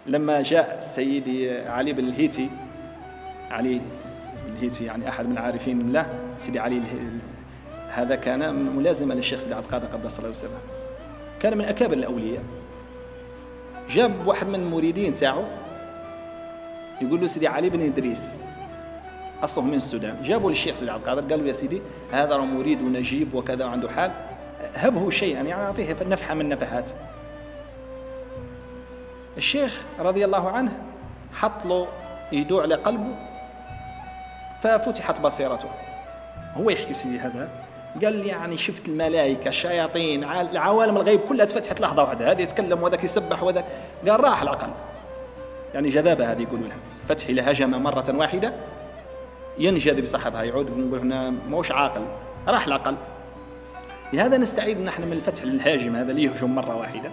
لما جاء السيد علي بن الهيتي، علي بن الهيتي يعني أحد من العارفين بالله، سيدي علي هذا كان ملازما للشيخ سيدي عبد القادر قدس الله سره، كان من أكابر الأولياء. جاب واحد من المريدين تاعو يقول له سيدي علي بن إدريس، أصله من السودان، جابوا للشيخ سيدي عبد القادر قالوا يا سيدي هذا مريد ونجيب وكذا وعنده حال، هبه شيئا يعني أعطيه نفحة من نفحات. الشيخ رضي الله عنه حط له يدو على قلبه ففتحت بصيرته. هو يحكي سيدي هذا قال لي يعني شفت الملائكة الشياطين العوالم الغيب كلها تفتحت لحظة واحدة، هذا يتكلم وذاك يسبح وذاك، قال راح العقل. يعني جذابة هذه يقولوا لها، فتح إلى هجمة مرة واحدة ينجذب صاحبها، يعود نقول هنا موش عاقل، راح العقل. لهذا نستعيد نحن من الفتح الهاجم هذا اللي يهجم مرة واحدة.